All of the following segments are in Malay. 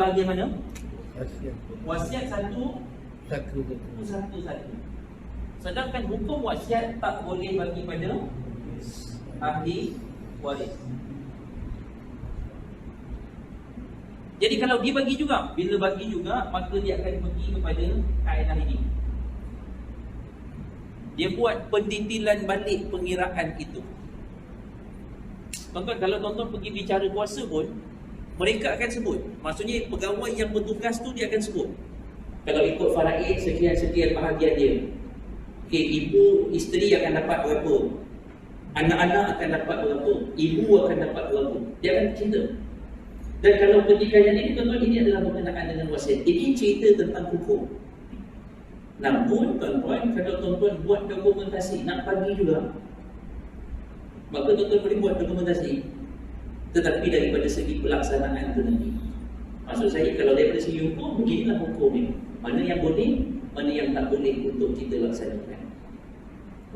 bahagian mana? Wasiat. Wasiat satu Satu. Sedangkan hukum wasiat tak boleh bagi pada ahli waris. Jadi kalau dia bagi juga, bila bagi juga, maka dia akan pergi kepada kaedah ini. Dia buat pendetilan balik pengiraan itu. Tuan-tuan, kalau tuan-tuan pergi bicara kuasa pun, mereka akan sebut. Maksudnya pegawai yang bertugas tu dia akan sebut. Kalau ikut faraid, sekian-sekian bahagian dia. Okey, ibu, isteri akan dapat berapa, anak-anak akan dapat berapa, ibu akan dapat berapa. Dia akan cerita. Dan kalau pertikaian ini, tuan-tuan, ini adalah berkenaan dengan wasiat. Ini cerita tentang hukum. Namun, tuan-tuan, kalau tuan-tuan buat dokumentasi, nak bagi juga, maka tuan-tuan boleh buat dokumentasi. Tetapi daripada segi pelaksanaan itu nanti. Maksud saya, kalau daripada segi hukum, beginilah hukum ini. Mana yang boleh, mana yang tak boleh untuk kita laksanakan.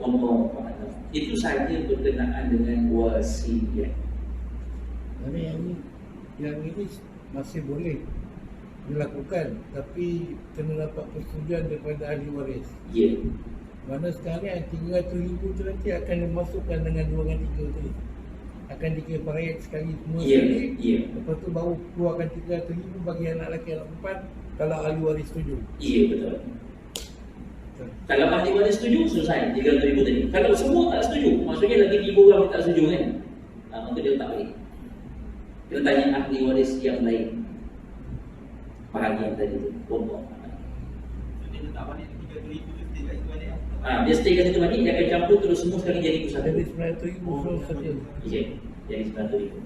Wallahu a'lam. Itu sahaja berkenaan dengan wasiat. Mana yang ini masih boleh dilakukan, tapi kena dapat persetujuan daripada ahli waris. Ya. Mana sekarang yang 300,000 tu nanti akan dimasukkan dengan 2/3 tadi. Akan dikira faraid sekali semua sekali. Ya. Lepas tu baru keluarkan 300,000 bagi anak lelaki anak perempuan kalau ahli waris setuju. Ya, betul. Kalau ahli waris setuju, selesai 300,000 tadi. Kalau semua tak setuju, maksudnya lagi 3 orang tak setuju kan, maka dia tak boleh. Kita tanya ahli waris yang lain bahagian tadi tu. Dia letak balik 3,000 tu stay kat situ balik lah. Dia stay kat situ balik, dia akan campur terus semua sekali jadi pusat. Jadi 900,000 terus saja. Ya, jadi 900,000.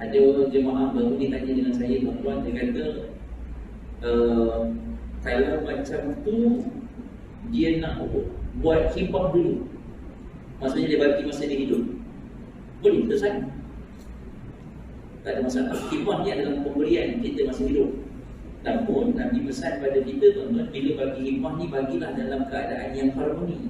Ada orang jemaah baru ni tanya dengan saya, tuan-tuan, dia kata kalau macam tu dia nak buat hibah dulu, maksudnya dia bagi masa dia hidup, boleh selesai, tak ada masalah. Hibah ni adalah pemberian kita masih hidup. Namun Nabi pesan pada kita, tuan-tuan, bila bagi hibah ni, bagilah dalam keadaan yang harmoni.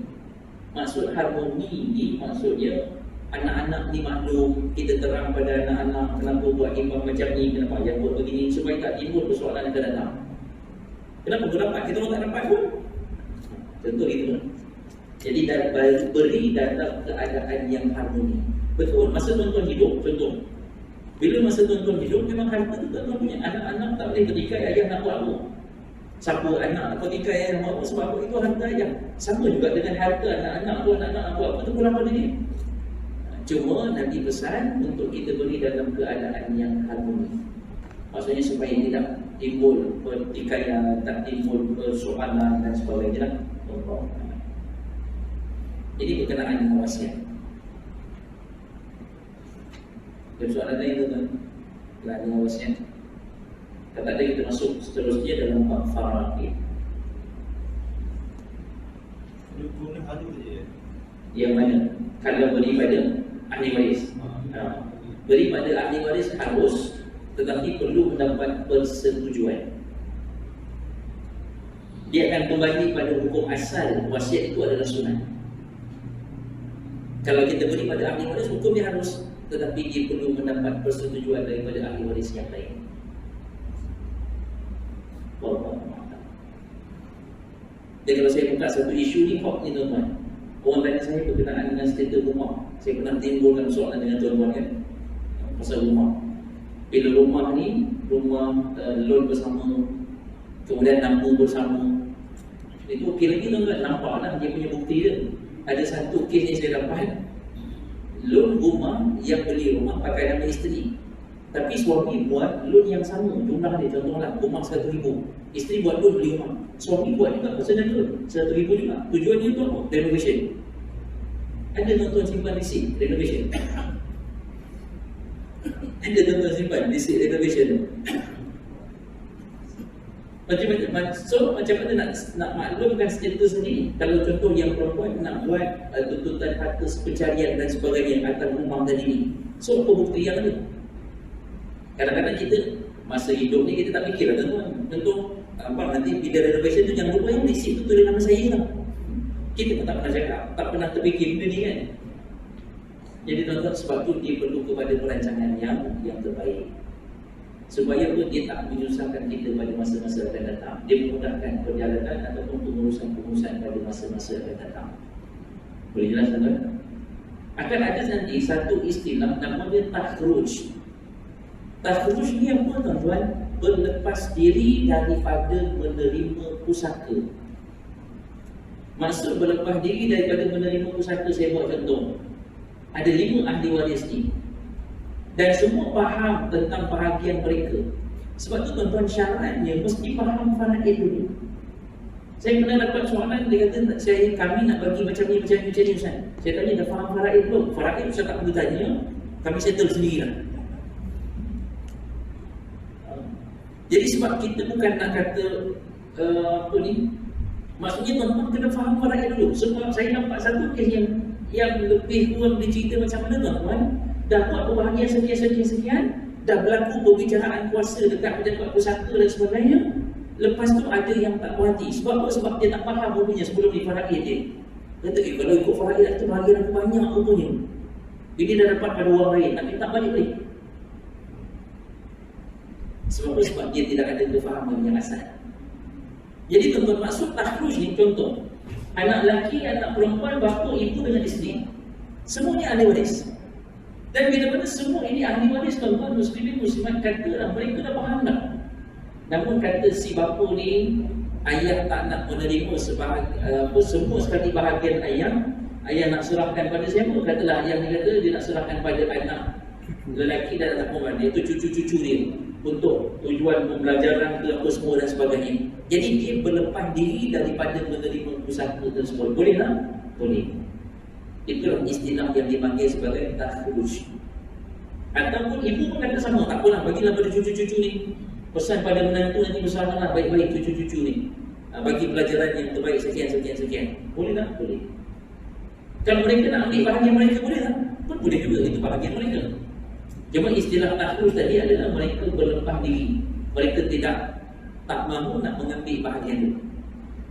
Maksud harmoni ni, maksudnya anak-anak ni maklum, kita terang pada anak-anak kenapa buat hibah macam ni, kenapa ayah buat begini, supaya tak timbul persoalan yang akan datang. Kenapa kau dapat, kita orang tak dapat pun? Contoh itu. Jadi beri dalam keadaan yang harmoni. Betul, masa tuan-tuan hidup, contoh, bila masa tuan-tuan hidup, memang harta tu tuan-tuan punya. Anak-anak tak boleh petikai ayah nak buat apa. Siapa anak nak petikai ayah nak buat apa, sebab itu harta ayah. Sama juga dengan harta anak-anak tu, anak-anak nak buat apa, tu pulang pada dia. Cuma Nabi pesan untuk kita beri dalam keadaan yang harmoni. Maksudnya supaya tidak timbul pertikaian, tak timbul persoalan dan sebagainya. Jadi berkenaan dengan wasiat. Ada soalan lain tuan-tuan? Berkenaan dengan wasiat. Kata ada kita masuk seterusnya dalam bab faraid. Dia guna halu saja. Yang mana? Kalau beri pada ahli waris. Beri pada ahli waris harus, tetapi perlu mendapat persetujuan. Dia akan kembali pada hukum asal, wasiat itu adalah sunat. Kalau kita beri pada ahli waris, hukum dia harus, tetapi dia perlu mendapat persetujuan daripada ahli waris yang lain. Jadi kalau saya buka satu isu ni, hot ni tuan-tuan, orang tanya saya berkenaan dengan status rumah. Saya pernah timbulkan soalan dengan tuan-tuan kan, pasal rumah. Bila rumah ni, rumah loan bersama, kemudian nama bersama, itu okey lagi tuan-tuan, nampaklah dia punya bukti dia. Ada satu kes yang saya dapat, loan rumah, yang beli rumah pakai nama isteri, tapi suami buat loan yang sama, jumlah dia contohlah rumah 100,000, isteri buat loan beli rumah, suami buat juga personal loan 100,000 juga. Tujuannya untuk apa? Renovation. Ada tuan-tuan simpan risik renovation? Ada tuan-tuan simpan risik renovation? Macam mana nak maklumkan status ni? Kalau contoh yang perempuan nak buat tuntutan harta pencarian dan sebagainya atas rumah tadi ni, so apa bukti yang ada? Kadang-kadang kita masa hidup ni kita tak fikir lah tuan-tuan. Contoh nanti bila renovation tu jangan lupa yang risik tu tulis nama saya lah. Kita pun tak pernah cakap, tak pernah terfikir benda ni kan. Jadi tuan-tuan, sebab tu dia perlu kepada perancangan yang terbaik. supaya pun dia tak menyusahkan kita pada masa-masa akan datang. Dia memudahkan perjalanan ataupun pengurusan-pengurusan pada masa-masa akan datang. Boleh jelas tuan? Akan ada nanti satu istilah nama dia takhruj. Takhruj ni apa tuan-tuan? Berlepas diri daripada menerima pusaka. Maksud berlepas diri daripada menerima pusaka, saya buat contoh. Ada 5 ahli waris ni, dan semua faham tentang bahagian mereka. Sebab tu tuan-tuan, syaratnya mesti faham faraid dulu. Saya pernah dapat soalan, dia kata kami nak bagi macam ni Ustaz. Saya tanya, dah faham faraid belum? Faraid Ustaz tak perlu tanya, kami settle sendirilah. Jadi sebab kita bukan nak kata apa ni, maksudnya tuan-tuan kena faham faraid dulu. Sebab saya nampak satu kes yang lebih kurang dicerita macam mana tuan-tuan, dah buat perbahagian sekian, dah berlaku perbicaraan kuasa dekat pejabat pusaka dan sebagainya. Lepas tu ada yang tak puas hati. Sebab apa? Sebab dia tak faham rupanya sebelum ni faraid dia. Kata, kalau ikut faraid tu bahagian aku banyak rupanya. Jadi dah dapat pada orang lain, tapi tak balik. Sebab apa? Sebab dia tidak ada kefahaman yang asal. Jadi tuan-tuan, maksud takhruj ni, contoh, anak lelaki, anak perempuan, bapa, ibu dengan isteri, semuanya ahli waris. Dan bila-bila semua ini ahli waris, tuan-tuan, muslimin muslimat kata mereka dah faham tak? Namun kata si bapa ni, ayah tak nak menerima semua sekali bahagian ayah. Ayah nak serahkan pada siapa? Katalah ayah ni kata dia nak serahkan pada anak lelaki dan anak perempuan, iaitu cucu-cucu dia, untuk tujuan pembelajaran ke apa semua dan sebagainya. Jadi dia berlepas diri daripada menerima pusaka tersebut. Boleh tak? Boleh. Itulah istilah yang dipanggil sebagai takhruj. Ataupun ibu pun kata sama, tak apalah, bagilah pada cucu-cucu ni. Pesan pada menantu nanti bersamalah baik-baik cucu-cucu ni. Bagi pelajaran yang terbaik sekian. Boleh tak? Boleh. Kalau mereka nak ambil bahagian mereka, boleh tak? Pun boleh juga, itu bahagian mereka. Cuma istilah takhruj tadi adalah mereka berlepas diri. Mereka tak mahu nak mengambil bahagian itu.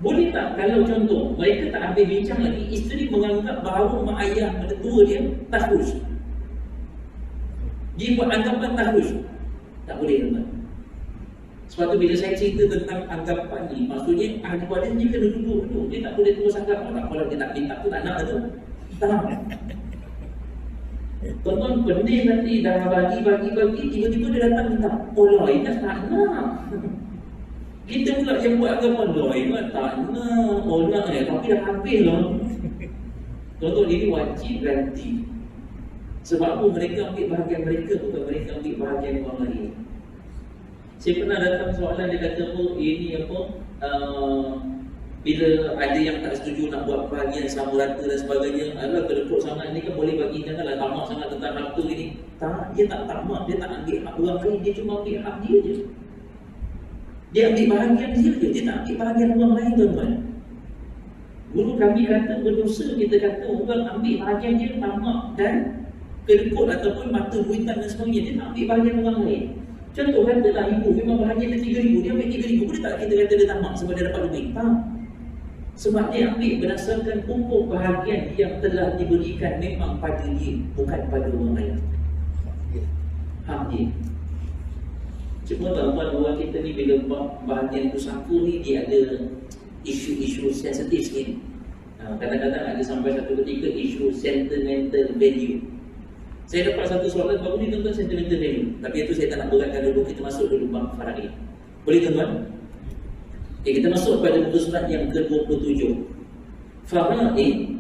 Boleh tak kalau contoh mereka tak ambil bincang lagi, isteri menganggap bahawa mak ayah mentua dia takhruj, dia buat anggapan takhruj? Tak boleh tuan-tuan. Sebab tu bila saya cerita tentang anggapan ni, maksudnya ahli waris dia kena duduk dulu. Dia tak boleh terus anggap, tak apalah dia tak minta tu tak nak tu. Tak. Tuan-tuan, pening nanti dah bagi, tiba-tiba dia datang minta, oh Loi tak nak. Kita pula yang buat anggapan, Loi tak nak, oh nak tapi dah habis lah. Tuan-tuan, ini wajib ganti. Sebab apa? Mereka ambil bahagian mereka, bukan mereka ambil bahagian orang lain. Saya pernah datang soalan, dia kata, oh ini apa, bila ada yang tak setuju nak buat bahagian sama rata dan sebagainya, alah kedekut sangat ni kan boleh bagi, janganlah tamak sangat tentang harta ini. Tak, dia tak tamak, dia tak ambil hak orang lain, dia cuma ambil hak dia je. Dia ambil bahagian dia je, dia tak ambil bahagian orang lain tuan-tuan. Guru kami kata berdosa, kita kata orang ambil bahagian dia tamak dan kedekut ataupun mata buitan dan sebagainya, dia tak ambil bahagian orang lain. Contoh katalah ibu memang bahagian dia 3,000, dia ambil 3,000, boleh tak kita kata dia tamak sebab dia dapat lebih? Tak. Sebab dia ambil berdasarkan pokok bahagian yang telah diberikan memang pada dia, bukan pada orang lain. Hak dia. Cuma tuan-tuan, orang kita ni bila bahagian pusaka ni, dia ada isu-isu sensitif sikit. Kadang-kadang ada sampai satu ketika isu sentimental value. Saya dapat satu soalan baru ni tuan-tuan, sentimental value. Tapi itu saya tak nak beratkan dulu, kita masuk dulu bab faraid. Boleh tuan-tuan? Okay, kita masuk pada muka surat yang ke-27. Faraid,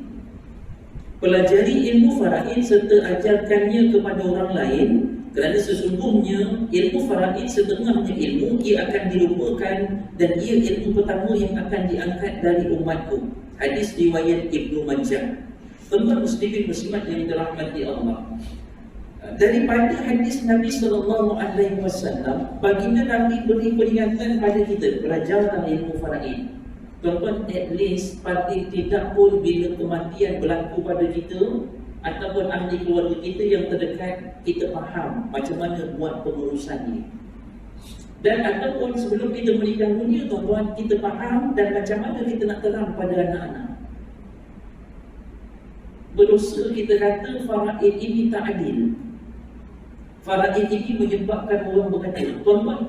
pelajari ilmu faraid serta ajarkannya kepada orang lain, kerana sesungguhnya ilmu faraid setengahnya ilmu, ia akan dilupakan, dan ia ilmu pertama yang akan diangkat dari umatku. Hadis riwayat Ibnu Majah. Tuan-tuan muslimin muslimat yang dirahmati Allah, daripada hadis Nabi SAW, baginda Nabi beri peringatan pada kita, belajarlah ilmu faraid. Tuan-tuan, at least paling tidak pun bila kematian berlaku pada kita ataupun ahli keluarga kita yang terdekat, kita faham macam mana buat pengurusan ini. Dan ataupun sebelum kita meninggal dunia, tuan-tuan, kita faham dan macam mana kita nak terang pada anak-anak. Berdosa kita kata faraid ini tak adil. Farah ATP menyebabkan orang berkata, tuan-tuan